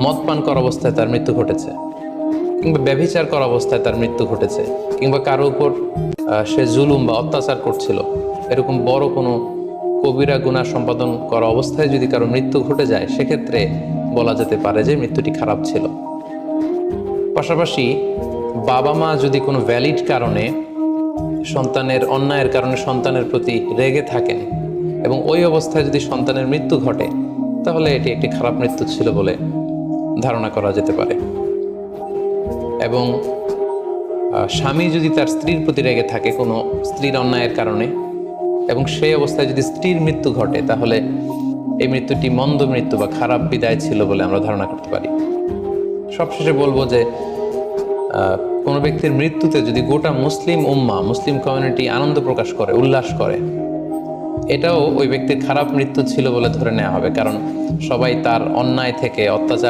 মদ পান করা অবস্থায় তার মৃত্যু ঘটেছে, কিংবা ব্যভিচার করা অবস্থায় তার মৃত্যু ঘটেছে, কিংবা কারো উপর সে জুলুম বা অত্যাচার করছিল, এরকম বড় কোনো কবিরা গুনাহ সম্পাদন করা অবস্থায় যদি কারো মৃত্যু ঘটে যায়, সেক্ষেত্রে বলা যেতে পারে যে মৃত্যুটি খারাপ ছিল। পাশাপাশি বাবা মা যদি কোনো ভ্যালিড কারণে সন্তানের অন্যায়ের কারণে সন্তানের প্রতি রেগে থাকেন এবং ওই অবস্থায় যদি সন্তানের মৃত্যু ঘটে, তাহলে এটি একটি খারাপ মৃত্যু ছিল বলে ধারণা করা যেতে পারে। এবং স্বামী যদি তার স্ত্রীর প্রতি রেগে থাকে কোনো স্ত্রীর অন্যায়ের কারণে এবং সেই অবস্থায় যদি স্ত্রীর মৃত্যু ঘটে, তাহলে এই মৃত্যুটি মন্দ মৃত্যু বা খারাপ বিদায় ছিল বলে আমরা ধারণা করতে পারি। সবশেষে বলবো যে কোনো ব্যক্তির মৃত্যুতে যদি গোটা মুসলিম উম্মাহ, মুসলিম কমিউনিটি আনন্দ প্রকাশ করে, উল্লাস করে, এটাও ওই ব্যক্তির খারাপ মৃত্যু ছিল বলে ধরে নেওয়া হবে, কারণ সবাই তার অন্যায় থেকে, অত্যাচার